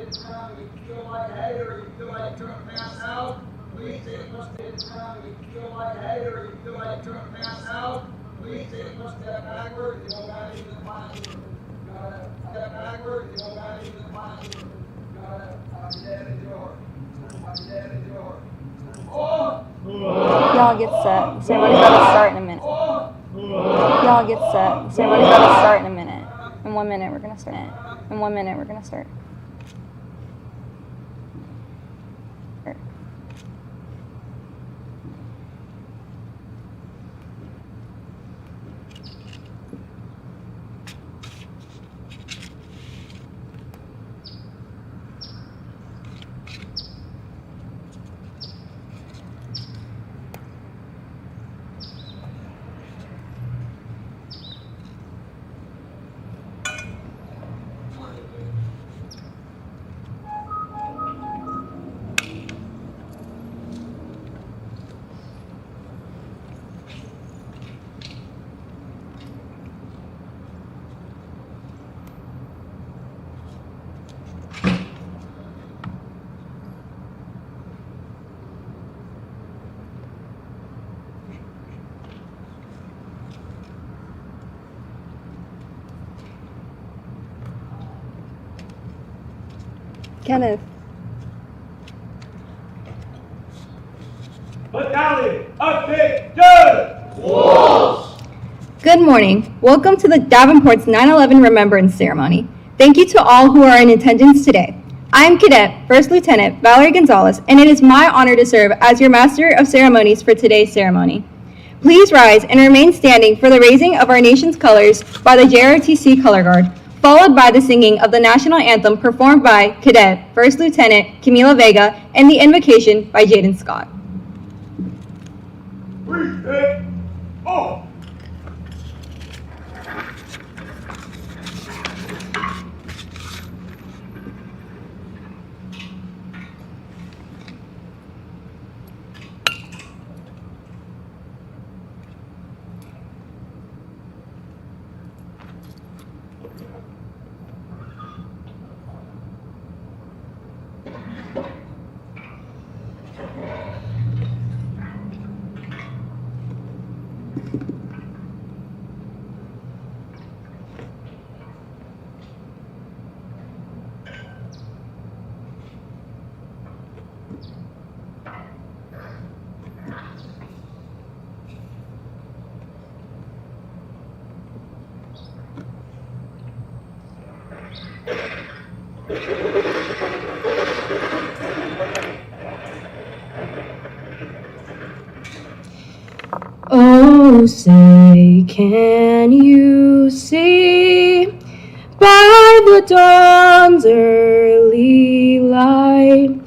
Y'all get set. Ceremony's about to start in a minute. Y'all get set. Ceremony's about to start in a minute. In 1 minute, we're gonna start. In 1 minute, we're gonna start. Kenneth. Battalion, update, good! Wolves! Good morning. Welcome to the Davenport's 9/11 Remembrance Ceremony. Thank you to all who are in attendance today. I am Cadet First Lieutenant Valerie Gonzalez, and it is my honor to serve as your Master of Ceremonies for today's ceremony. Please rise and remain standing for the raising of our nation's colors by the JROTC Color Guard, followed by the singing of the national anthem performed by Cadet First Lieutenant Camila Vega and the invocation by Jaden Scott. Reset, off! Oh, say, can you see by the dawn's early light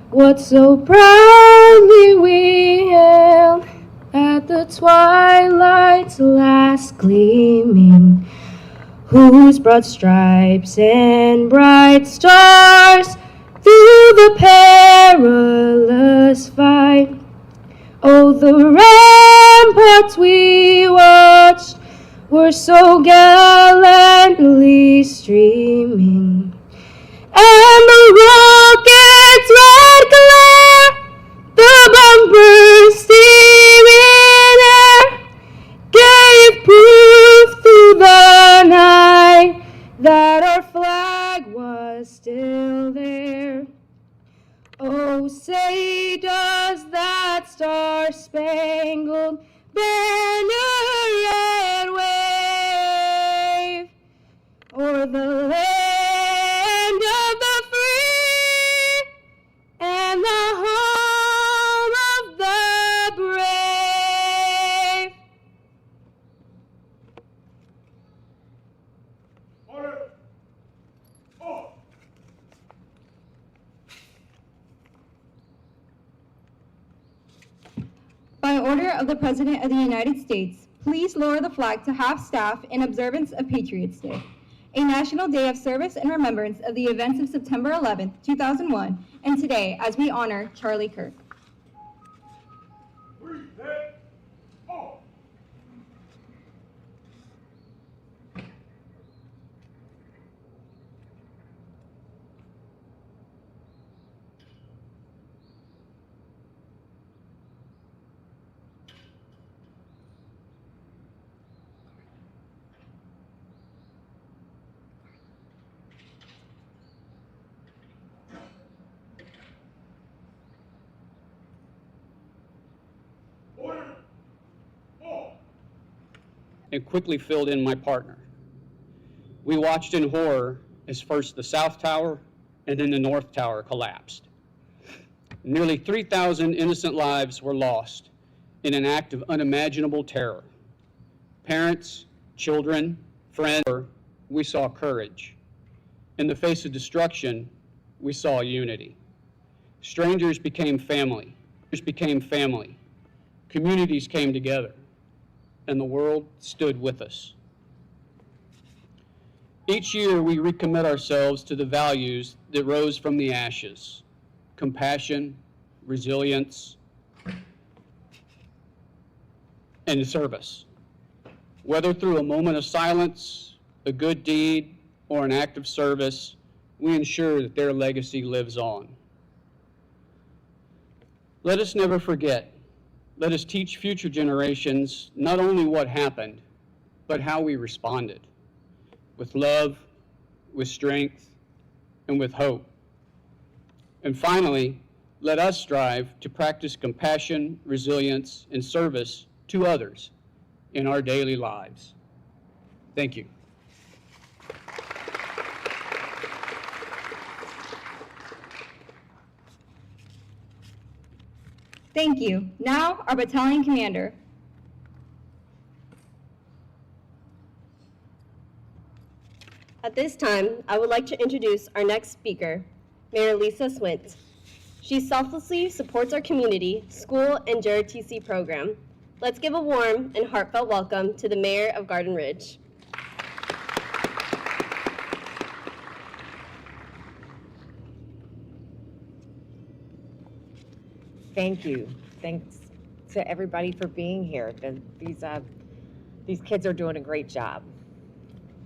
what so proudly we hailed at the twilight's last gleaming, whose broad stripes and bright stars through the perilous fight, oh, the ramparts we watched were so gallantly streaming, and the rocket's red glare, the bomb bursting in air, gave proof through the night that our flag was still there. Oh, say, does that star-spangled banner yet wave o'er the land of the free and the home of the brave? Order, off! By order of the President of the United States, please lower the flag to half-staff in observance of Patriots' Day, a national day of service and remembrance of the events of September 11, 2001, and today as we honor Charlie Kirk. Reset, off! and quickly filled in my partner. We watched in horror as first the South Tower and then the North Tower collapsed. Nearly 3,000 innocent lives were lost in an act of unimaginable terror. Parents, children, friends, we saw courage. In the face of destruction, we saw unity. Strangers became family. Communities came together, and the world stood with us. Each year, we recommit ourselves to the values that rose from the ashes: compassion, resilience, and service. Whether through a moment of silence, a good deed, or an act of service, we ensure that their legacy lives on. Let us never forget. Let us teach future generations not only what happened, but how we responded, with love, with strength, and with hope. And finally, let us strive to practice compassion, resilience, and service to others in our daily lives. Thank you. Thank you. Now, our battalion commander. At this time, I would like to introduce our next speaker, Mayor Lisa Swint. She selflessly supports our community, school, and JROTC program. Let's give a warm and heartfelt welcome to the Mayor of Garden Ridge. Thank you. Thanks to everybody for being here. These kids are doing a great job.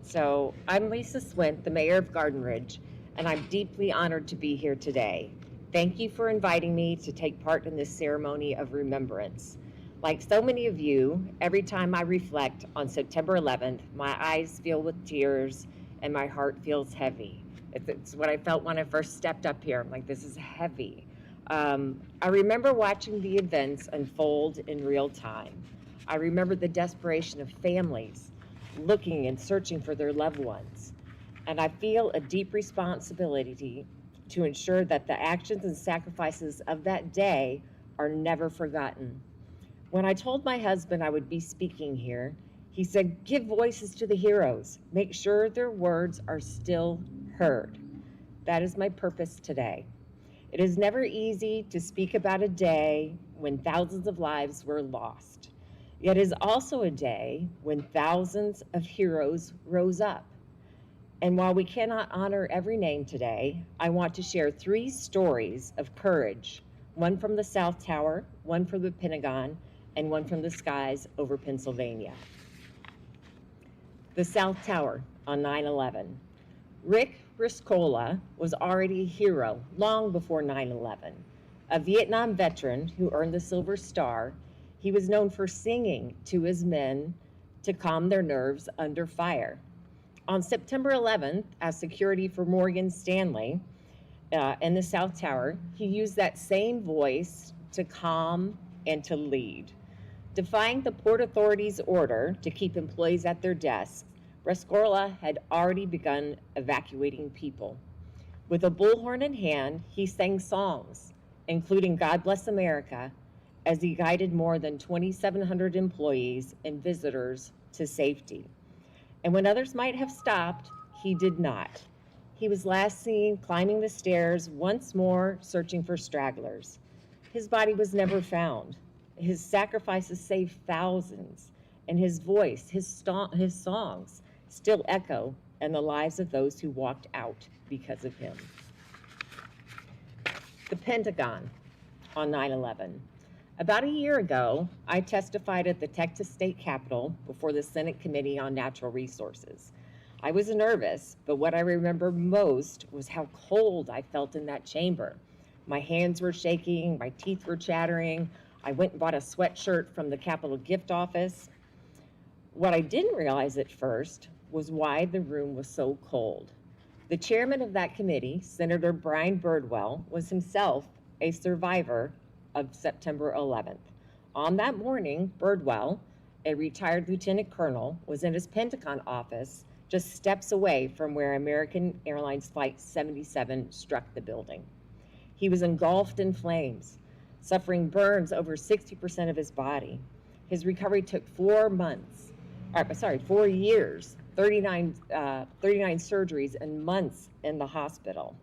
So I'm Lisa Swint, the Mayor of Garden Ridge, and I'm deeply honored to be here today. Thank you for inviting me to take part in this ceremony of remembrance. Like so many of you, every time I reflect on September 11th, my eyes fill with tears and my heart feels heavy. It's what I felt when I first stepped up here. I'm like, this is heavy. I remember watching the events unfold in real time. I remember the desperation of families looking and searching for their loved ones. And I feel a deep responsibility to ensure that the actions and sacrifices of that day are never forgotten. When I told my husband I would be speaking here, he said, give voices to the heroes. Make sure their words are still heard. That is my purpose today. It is never easy to speak about a day when thousands of lives were lost. Yet it is also a day when thousands of heroes rose up. And while we cannot honor every name today, I want to share 3 stories of courage, one from the South Tower, one from the Pentagon, and one from the skies over Pennsylvania. The South Tower on 9/11. Rick Riscola was already a hero long before 9/11. A Vietnam veteran who earned the Silver Star, he was known for singing to his men to calm their nerves under fire. On September 11th, as security for Morgan Stanley in the South Tower, he used that same voice to calm and to lead. Defying the Port Authority's order to keep employees at their desks, Rescorla had already begun evacuating people. With a bullhorn in hand, he sang songs, including God Bless America, as he guided more than 2,700 employees and visitors to safety. And when others might have stopped, he did not. He was last seen climbing the stairs, once more searching for stragglers. His body was never found. His sacrifices saved thousands, and his voice, his songs, still echo in the lives of those who walked out because of him. The Pentagon on 9/11. About a year ago, I testified at the Texas State Capitol before the Senate Committee on Natural Resources. I was nervous, but what I remember most was how cold I felt in that chamber. My hands were shaking, my teeth were chattering. I went and bought a sweatshirt from the Capitol gift office. What I didn't realize at first was why the room was so cold. The chairman of that committee, Senator Brian Birdwell, was himself a survivor of September 11th. On that morning, Birdwell, a retired lieutenant colonel, was in his Pentagon office just steps away from where American Airlines Flight 77 struck the building. He was engulfed in flames, suffering burns over 60% of his body. His recovery took 4 years, 39 surgeries, and months in the hospital.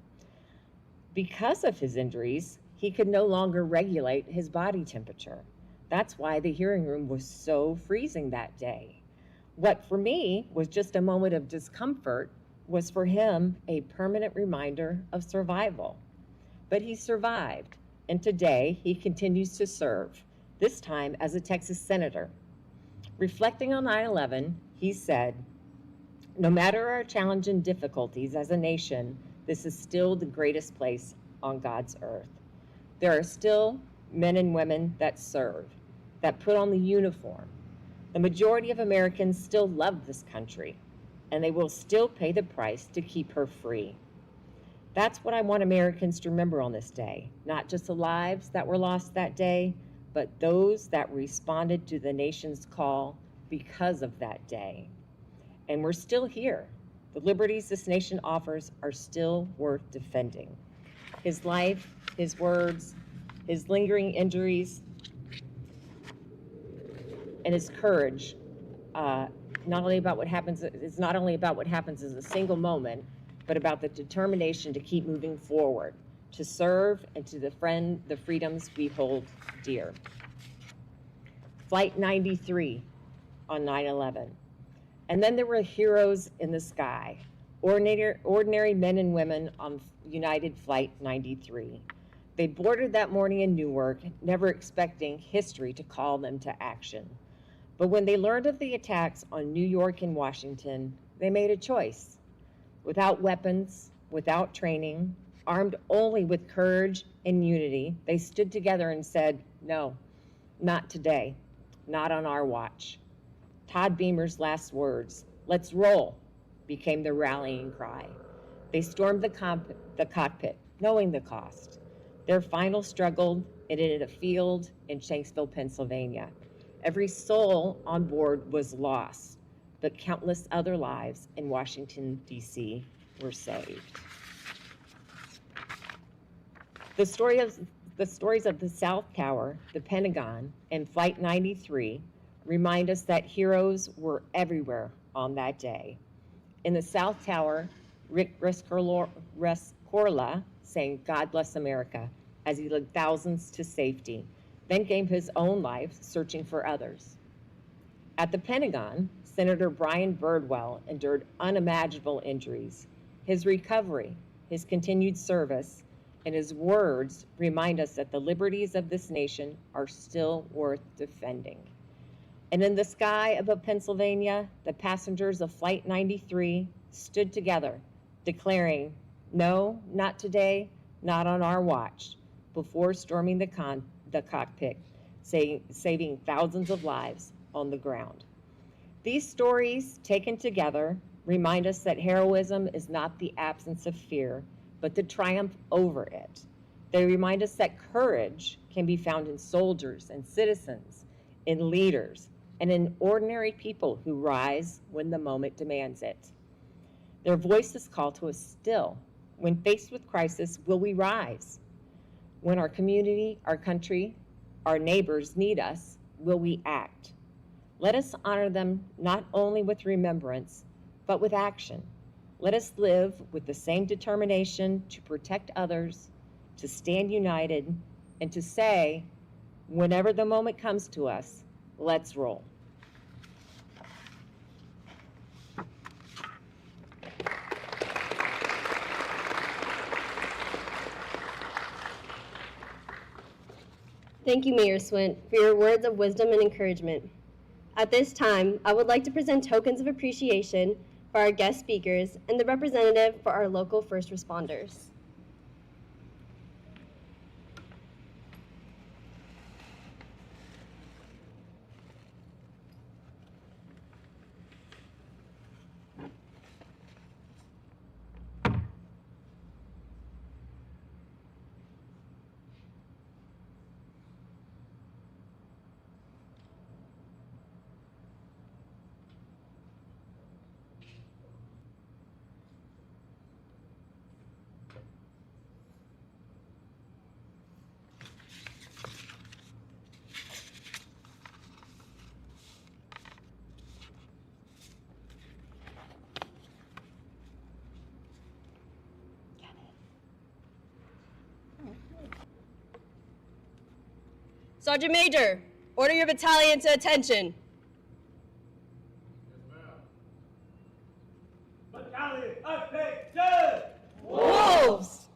Because of his injuries, he could no longer regulate his body temperature. That's why the hearing room was so freezing that day. What for me was just a moment of discomfort was for him a permanent reminder of survival. But he survived, and today he continues to serve, this time as a Texas senator. Reflecting on 9/11, he said, "No matter our challenge and difficulties as a nation, this is still the greatest place on God's earth. There are still men and women that serve, that put on the uniform. The majority of Americans still love this country, and they will still pay the price to keep her free." That's what I want Americans to remember on this day, not just the lives that were lost that day, but those that responded to the nation's call because of that day. And we're still here. The liberties this nation offers are still worth defending. His life, his words, his lingering injuries, and his courage, not only about what happens as a single moment, but about the determination to keep moving forward, to serve and to defend the freedoms we hold dear. Flight 93 on 9/11. And then there were heroes in the sky, ordinary men and women on United Flight 93. They boarded that morning in Newark, never expecting history to call them to action. But when they learned of the attacks on New York and Washington, they made a choice. Without weapons, without training, armed only with courage and unity, they stood together and said, "No, not today, not on our watch." Todd Beamer's last words, "Let's roll," became the rallying cry. They stormed the cockpit, knowing the cost. Their final struggle ended in a field in Shanksville, Pennsylvania. Every soul on board was lost, but countless other lives in Washington, D.C. were saved. The stories of the South Tower, the Pentagon, and Flight 93 remind us that heroes were everywhere on that day. In the South Tower, Rick Rescorla sang "God Bless America" as he led thousands to safety, then gave his own life searching for others. At the Pentagon, Senator Brian Birdwell endured unimaginable injuries. His recovery, his continued service, and his words remind us that the liberties of this nation are still worth defending. And in the sky above Pennsylvania, the passengers of Flight 93 stood together, declaring, "No, not today, not on our watch," before storming the cockpit, saving thousands of lives on the ground. These stories, taken together, remind us that heroism is not the absence of fear, but the triumph over it. They remind us that courage can be found in soldiers and citizens, in leaders, and in ordinary people who rise when the moment demands it. Their voices call to us still. When faced with crisis, will we rise? When our community, our country, our neighbors need us, will we act? Let us honor them not only with remembrance, but with action. Let us live with the same determination to protect others, to stand united, and to say, whenever the moment comes to us, let's roll. Thank you, Mayor Swint, for your words of wisdom and encouragement. At this time, I would like to present tokens of appreciation for our guest speakers and the representative for our local first responders. Sergeant Major, order your battalion to attention. Battalion, attention! Wolves!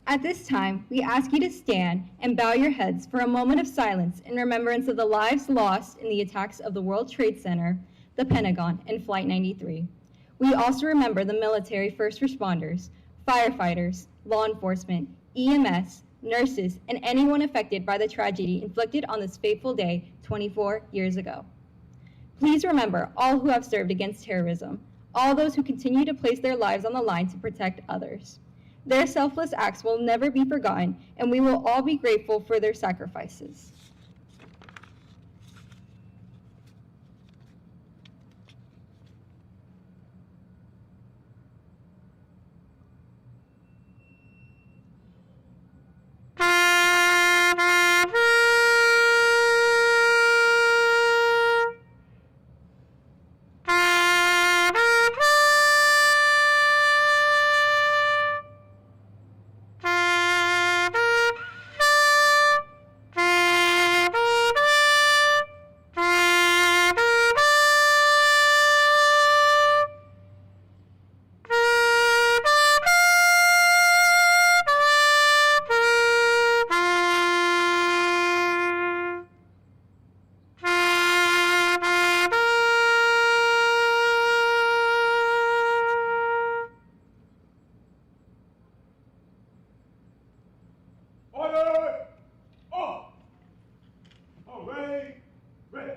At this time, we ask you to stand and bow your heads for a moment of silence in remembrance of the lives lost in the attacks of the World Trade Center, the Pentagon, and Flight 93. We also remember the military first responders, firefighters, law enforcement, EMS, nurses, and anyone affected by the tragedy inflicted on this fateful day 24 years ago. Please remember all who have served against terrorism, all those who continue to place their lives on the line to protect others. Their selfless acts will never be forgotten, and we will all be grateful for their sacrifices. Order! Off! Array, ready.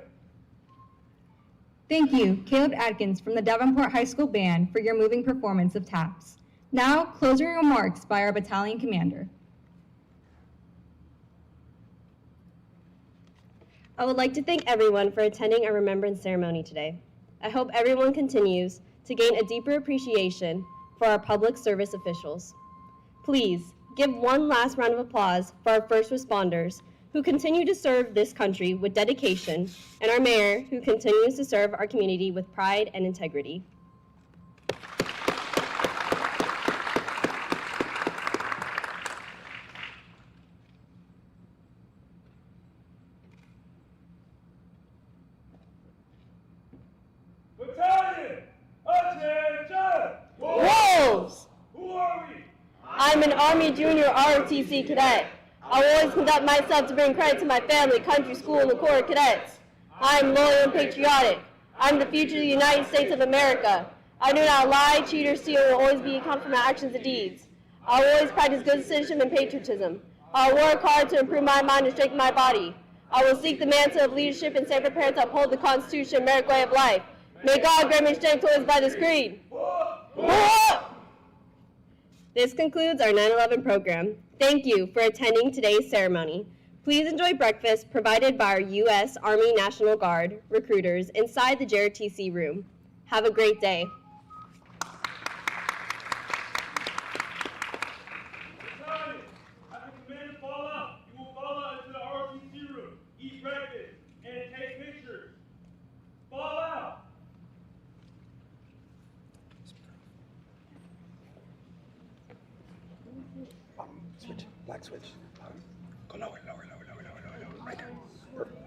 Thank you, Caleb Atkins from the Davenport High School Band, for your moving performance of taps. Now, closing remarks by our battalion commander. I would like to thank everyone for attending our remembrance ceremony today. I hope everyone continues to gain a deeper appreciation for our public service officials. Please give one last round of applause for our first responders who continue to serve this country with dedication, and our mayor who continues to serve our community with pride and integrity. Battalion, attention! Wolves! Who are we? I'm an Army Junior ROTC cadet. I will always conduct myself to bring credit to my family, country, school, and the Corps of Cadets. I am loyal and patriotic. I'm the future of the United States of America. I do not lie, cheat, or steal, and will always be accountable for my actions and deeds. I will always practice good citizenship and patriotism. I will work hard to improve my mind and strengthen my body. I will seek the mantle of leadership and stand prepared to uphold the Constitution and American way of life. May God grant me strength to always by this creed. This concludes our 9/11 program. Thank you for attending today's ceremony. Please enjoy breakfast provided by our U.S. Army National Guard recruiters inside the JROTC room. Have a great day. Battalion, after command to fall out, you will fall out into the ROTC room, eat breakfast, and take pictures. Fall out! Switch, black switch. Go lower, lower, lower, lower, lower, lower, lower. Right there. Perfect.